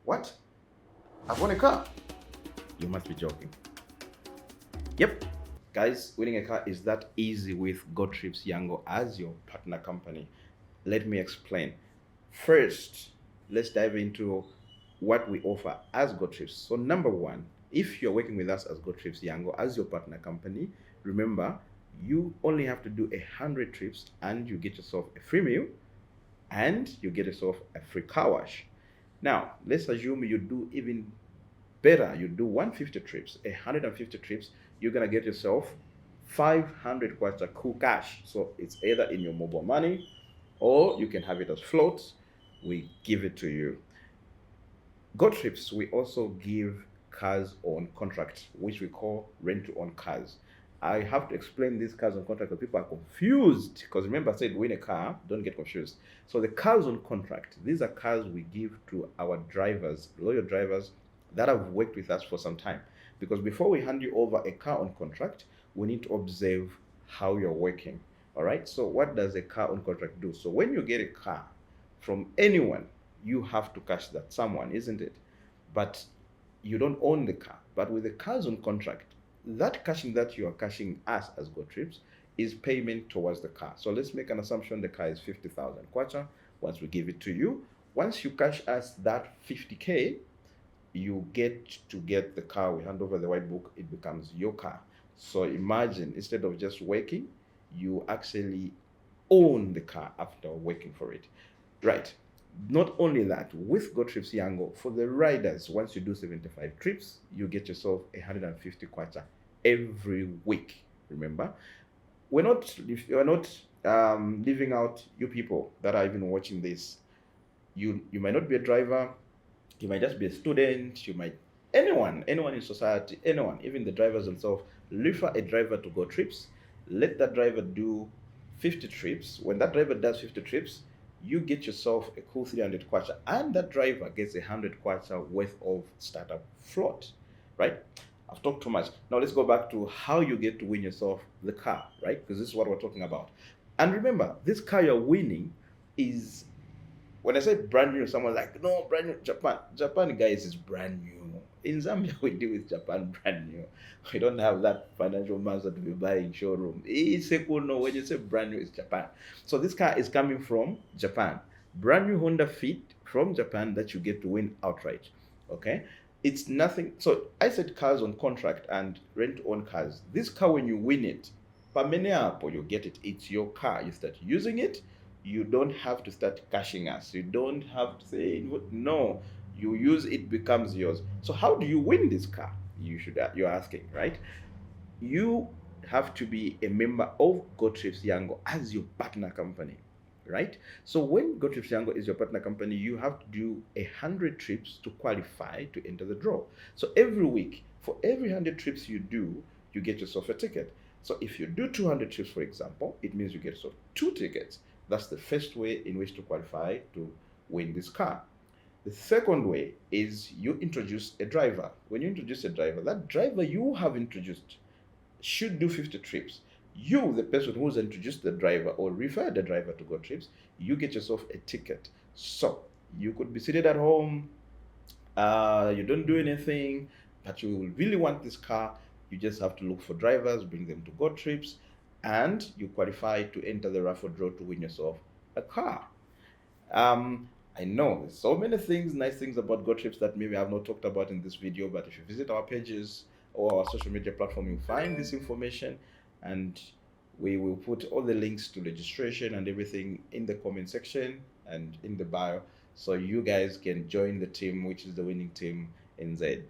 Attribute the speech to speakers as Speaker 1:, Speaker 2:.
Speaker 1: What? I've won a car? You must be joking. Yep. Guys, winning a car is that easy with GOTRIIPS Yango as your partner company. Let me explain. First, let's dive into what we offer as GOTRIIPS. So number one, if you're working with us as GOTRIIPS Yango as your partner company, remember you only have to do 100 trips and you get yourself a free meal and you get yourself a free car wash. Now, let's assume you do even better. You do 150 trips, 150 trips, you're gonna get yourself 500 kwacha cool cash. So it's either in your mobile money or you can have it as float. We give it to you. GOTRIIPS, we also give cars on contract, which we call rent to own cars. I have to explain these cars on contract because people are confused. Because remember, I said win a car, don't get confused. So the cars on contract, these are cars we give to our drivers, loyal drivers that have worked with us for some time. Because before we hand you over a car on contract, we need to observe how you're working. All right. So what does a car on contract do? So when you get a car from anyone, you have to cash that someone, isn't it? But you don't own the car. But with the cars on contract, that cashing that you are cashing us as GOTRIIPS is payment towards the car. So let's make an assumption the car is 50,000 kwacha. Once we give it to you, once you cash us that 50K, you get to get the car. We hand over the white book, it becomes your car. So imagine, instead of just working, you actually own the car after working for it. Right. Not only that, with GOTRIIPS Yango, for the riders, once you do 75 trips, you get yourself 150 kwacha every week. Remember, we're not leaving out you people that are even watching this. You might not be a driver, you might just be a student, you might anyone in society, anyone, even the drivers themselves. Refer a driver to GOTRIIPS, let that driver do 50 trips. When that driver does 50 trips, you get yourself a cool 300 kwacha, and that driver gets 100 kwacha worth of startup float, right? I've talked too much. Now let's go back to how you get to win yourself the car, right? Because this is what we're talking about. And remember, this car you're winning is, when I say brand new, someone's like, no, brand new, Japan. Japan, guys, is brand new. In Zambia, we deal with Japan brand new. We don't have that financial muscle to be buying showroom. It's a cool no. When you say brand new, it's Japan. So this car is coming from Japan. Brand new Honda Fit from Japan that you get to win outright. Okay? It's nothing. So I said cars on contract and rent own cars. This car, when you win it, Pameneapo, you get it. It's your car. You start using it. You don't have to start cashing us. You don't have to say no. You use it, becomes yours. So how do you win this car? You're asking, right? You have to be a member of GOTRIIPS Yango as your partner company, right? So when GOTRIIPS Yango is your partner company, you have to do 100 trips to qualify to enter the draw. So every week, for every 100 trips you do, you get yourself a ticket. So if you do 200 trips, for example, it means you get yourself 2 tickets. That's the first way in which to qualify to win this car. The second way is you introduce a driver. When you introduce a driver, that driver you have introduced should do 50 trips. You, the person who's introduced the driver or referred the driver to GOTRIIPS, you get yourself a ticket. So you could be seated at home, you don't do anything, but you really want this car. You just have to look for drivers, bring them to GOTRIIPS, and you qualify to enter the raffle draw to win yourself a car. I know there's so many things, nice things about GOTRIIPS that maybe I've not talked about in this video, but if you visit our pages or our social media platform, you'll find this information, and we will put all the links to registration and everything in the comment section and in the bio, so you guys can join the team, which is the winning team in Z.